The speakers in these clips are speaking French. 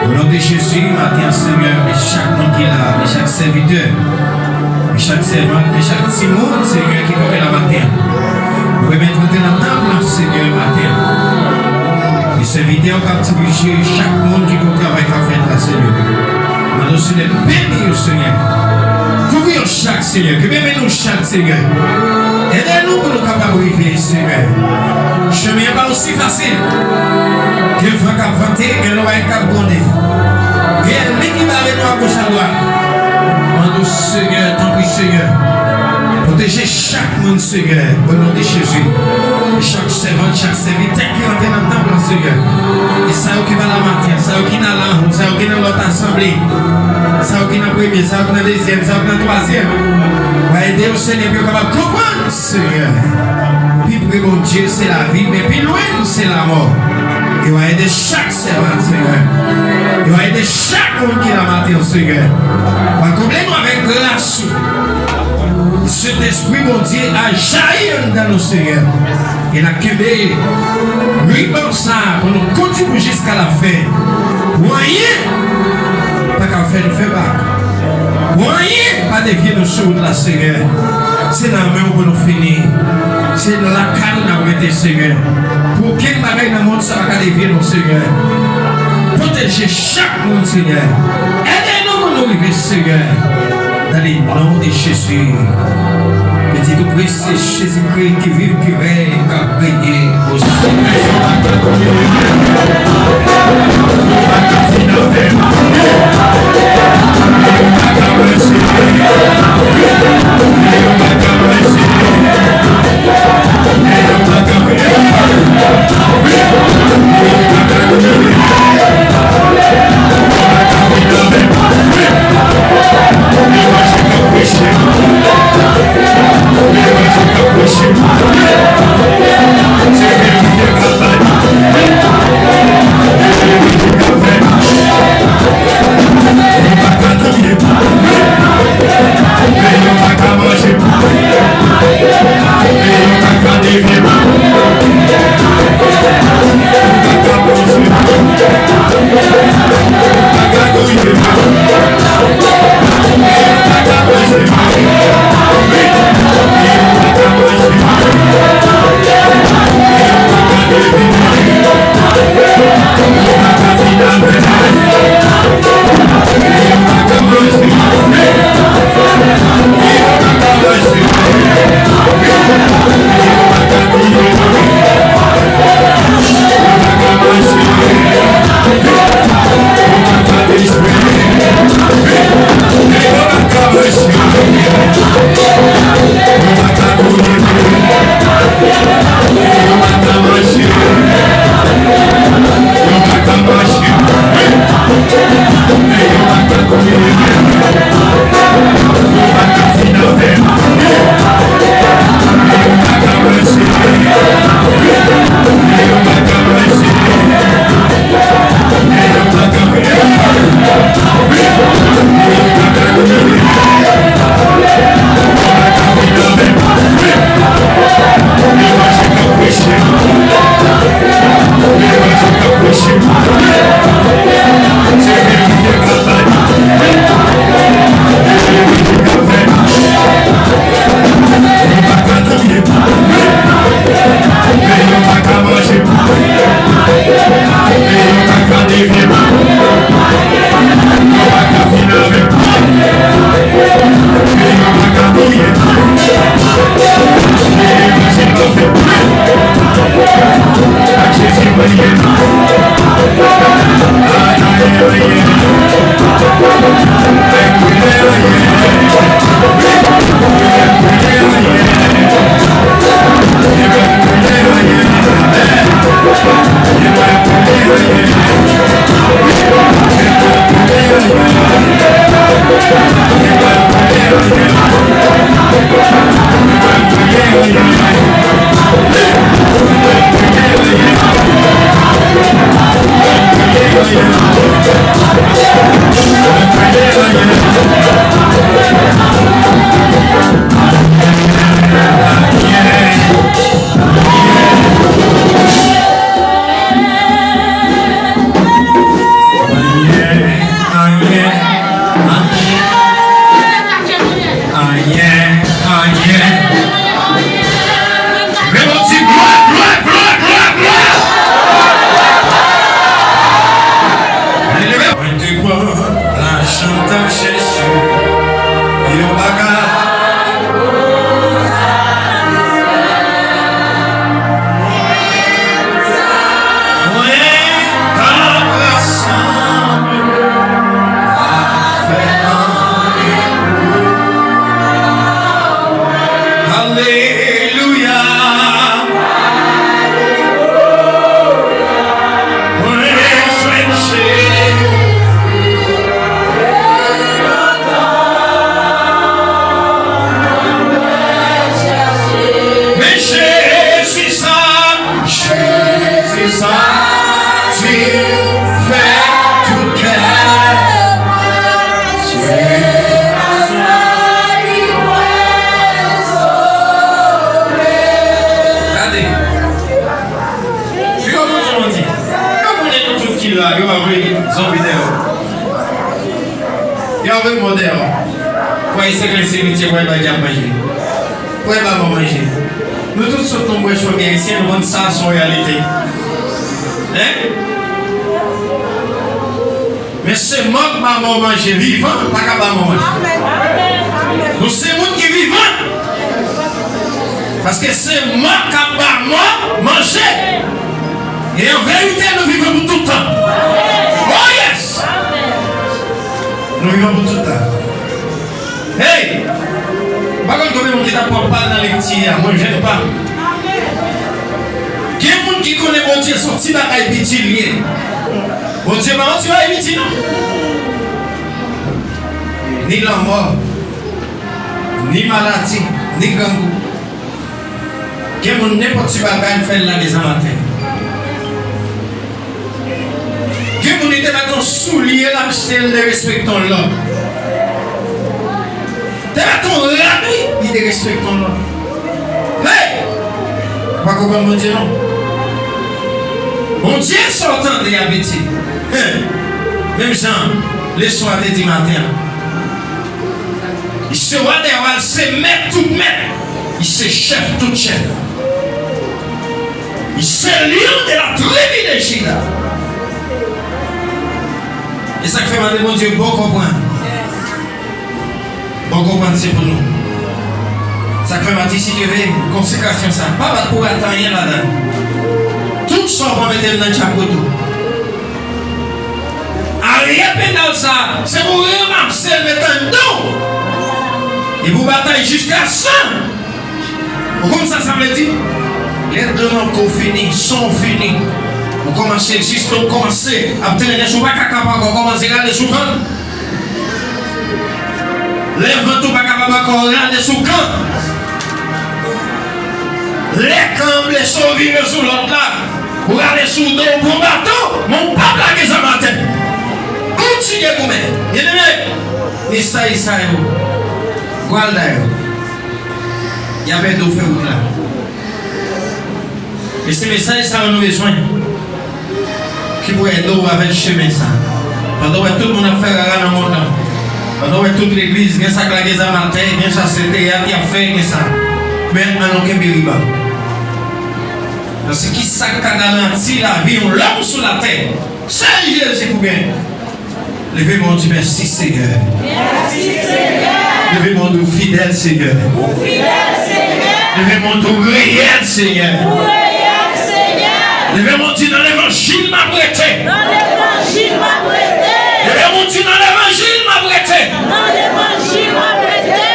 Au nom de Jésus, matin, Seigneur, et chaque monde qui est là, et chaque serviteur, et chaque servant, et chaque petit monde, Seigneur, qui est là matin. Nous remettons dans la table, Seigneur, matin. Les serviteurs qui ont chaque monde qui peut travailler à faire là, Seigneur. Nous sommes bénis, Seigneur. Couvrons chaque Seigneur, que même nous chaque Seigneur. Aidez-nous pour nous capables de vivre, Seigneur. Le chemin n'est pas aussi facile. Que le vent a vanté, que l'eau a carboné. Que l'équipe avec nous à gauche à droite. Demande au Seigneur, tant pis Seigneur. Protégez chaque monde, Seigneur, au nom de Jésus. Chaque servant, chaque serviteur qui rentre dans le temple, Seigneur. Et ça qui va la matin, ça qui est dans l'angle, ça qui est dans l'autre assemblée. Ça qui est dans le premier, ça qui est dans le deuxième, ça qui est dans le troisième. Va aider au Seigneur pour capable de comprendre, Seigneur. Puis pour mon Dieu, c'est la vie, mais puis loin, c'est la mort. Il va aider chaque servant, Seigneur. Il va aider chaque monde qui est dans la matin, Seigneur. Va combler-nous avec grâce. Cet esprit, mon Dieu, a jailli dans nos Seigneur. Il a quitté. Lui, bon ça, pour nous continuer jusqu'à la fin. Moyen, pas qu'à faire, ne fait pas. Moyen, pas dévier nos choses de la Seigneur. C'est dans la main pour nous finir. C'est dans la canne qu'on a été, Seigneur. Pour quel bagage dans le monde, ça va dévier nos Seigneur. Protégez chaque monde, Seigneur. Aidez-nous pour nous vivre, Seigneur. Dans le nom de Jésus. Petit tout c'est Jésus-Christ qui vit, qui règne, qui a régné aux Hey, Mais mon Dieu, gloire, gloire, gloire, gloire, gloire. Moi, tu vois, la chante Jésus. Yo baga. Nous tous sommes nombreux sur bien ici, nous rendons ça son réalité. Hein? Mais c'est mort que maman mange vivant, pas qu'à maman manger. Nous c'est monde qui est vivant. Parce que c'est mort qu'à maman manger. Et en vérité, nous vivons pour tout le temps. Oh yes! Nous vivons pour tout le temps. Hey! Par contre, quand même, on ne pas dans les petits, moi je n'aime pas. Il y a des gens qui connaissent mon Dieu, son petit bagage petit lié. Mon Dieu, maman, tu vas éviter, non? Ni la mort, ni maladie, ni gangou. Il y a des gens qui n'importe qui bagage fait là des amateurs. Il y a des gens qui mettent un soulier là, c'est le respectant l'homme. T'es là ton rabi, il te respecte ton nom. Hey! Pas comprendre mon Dieu, non? Mon Dieu sortant de Yabiti. Même Jean, les soirs de matin. Il se voit derrière, c'est maître tout maître. Il se chef tout chef. Il se lion de la tribu de Juda. Et ça fait mal, mon Dieu, bon comprendre. Bon comprendre, c'est pour nous. Ça fait partie, si tu veux, consécration ça. Pas pour attendre rien là-dedans. Tout ça, on va mettre dans le chapeau. Rien pénal ça, c'est pour remarquer le temps. Et vous bataillez jusqu'à 100. Comme ça veut dire? Les demandes qu'on finit sont finies. Vous commencez juste, vous commencez à obtenir des choses, vous commencez à regarder sous camp. Lève tout, vous regardez sous camp. Les camps, les sauver sous l'autre là. Vous regardez sous le dos pour bateau. Mon peuple a des amateurs. Continuez vous mettre. Bien aimé. Et ça, voilà. Il y avait deux feux là. Et ce message, ça a besoin. Qui pourrait aider avec le chemin ça. Pendant que tout le monde a fait la dans le monde. Pendant que toute l'église, il y a ça qui a des amateurs, il y a ça qui a fait ça. Maintenant, on a un biriba. Parce que qui ça qui a garanti la vie, on l'homme sur la terre. C'est Jésus pour bien. Levez-moi du merci Seigneur. Merci Seigneur. Levez-moi du fidèle Seigneur. Fidèle Seigneur. Levez-moi du réel Seigneur. Réel Seigneur. Levez-moi du dans l'évangile m'a prêté. Dans l'évangile m'a prêté. Levez-moi du dans l'évangile m'a prêté. Dans l'évangile m'a prêté.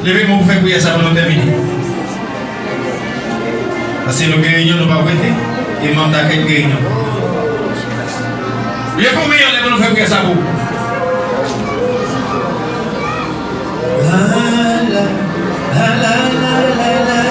Levez-moi pour faire prier ça pour nous terminer. Parce que nos réunions ne pas prêter. Et même d'accueil de réunion. Les premiers, on va nous faire prier ça pour. La la la la la la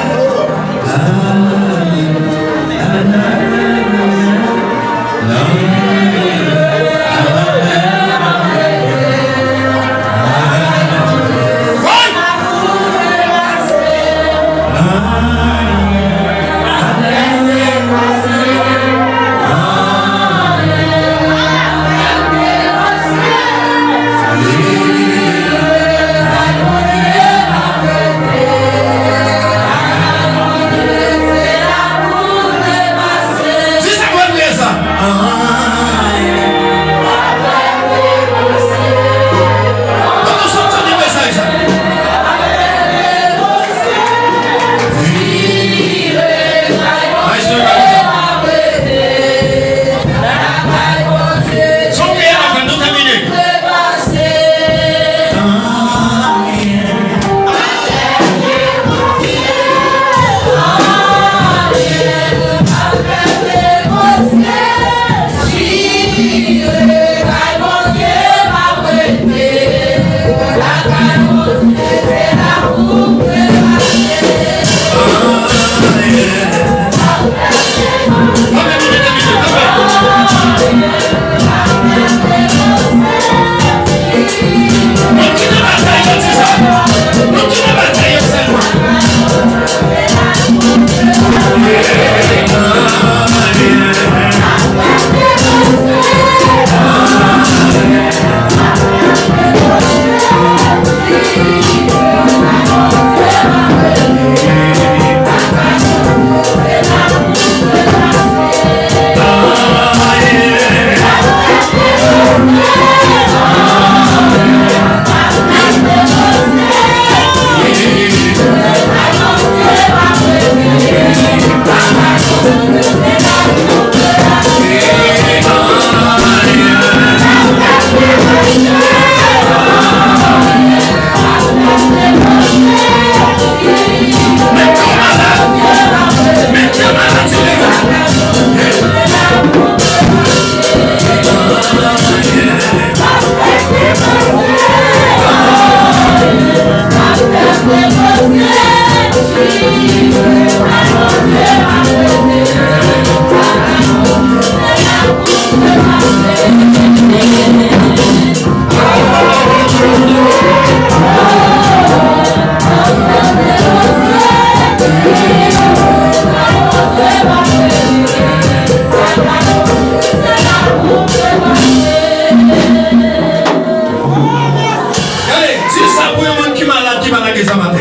pour un monde qui est malade, qui va la guérir ce matin.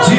Dieu,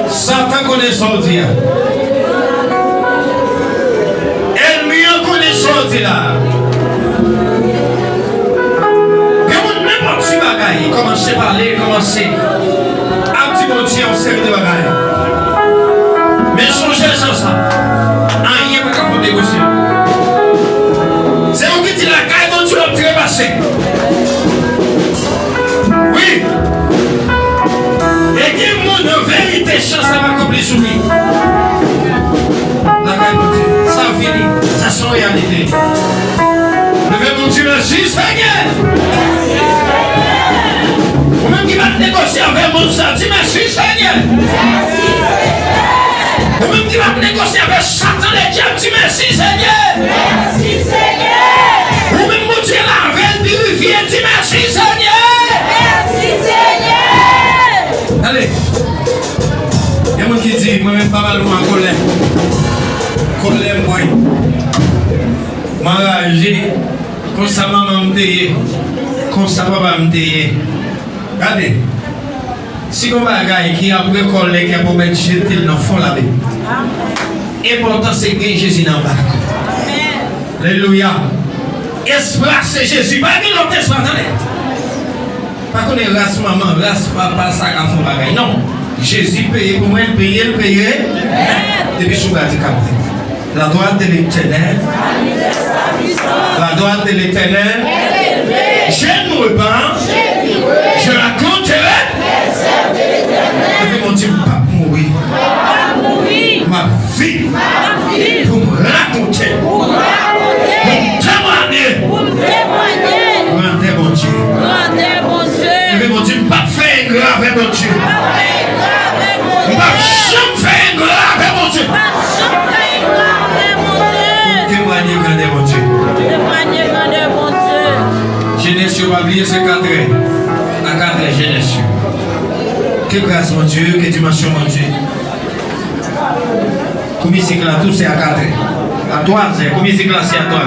Satan connaît son Dieu. Ennemi connaît son Dieu là. N'importe qui bagaille, commencez à parler, commencez à petit bon Dieu en série de bagaille. Mais songez sur ça. Rien ne peut négocier. C'est vous qui dit la caille dont tu vas trépasser. Oui. Et qui montre de vérité, chance à m'accomplir sur lui. La caille dont tu ça finit, ça sont réalité. Levez mon Dieu, merci Seigneur. Ou même qui va négocier avec mon sang, dis merci Seigneur. Ou même qui va négocier avec Satan les diables, dis merci Seigneur. Merci Seigneur. Ou même mon Dieu la reine du rivière, dis merci Seigneur. Merci Seigneur. Allez. Il y a un monde qui dit, moi-même pas mal en colère. Colère, moi. M'enragé. Comme ça, maman me dit. Comme ça, papa me dit. Regardez. Si on va gagner qui a pris colère, qui a pour mettre jeter dans le fond là-bas. L'important c'est que Jésus n'en bas. Alléluia. Esprit c'est Jésus. Pas que l'autre esprit, attendez. Pas qu'on est race maman, race papa, ça a fait bagaille. Non. Jésus paye pour moi, il paye. Depuis sous la la droite de l'Éternel. La droite de l'Éternel. Je ne mourrai pas. Je raconterai. Je vais mon Dieu, pas mourir. Ma vie. Pour me raconter. Pour témoigner. Rendez mon Dieu. Je vais mon Dieu, pas faire grave mon Dieu. Pas jamais faire grave mon Dieu. Témoigner grandeur mon Dieu. Genèse, on va oublier ce 4 la 4 Genèse. Que grâce mon Dieu, que dimension mon Dieu. Combien c'est que là tout c'est à 4 à 3 combien c'est que là c'est à 3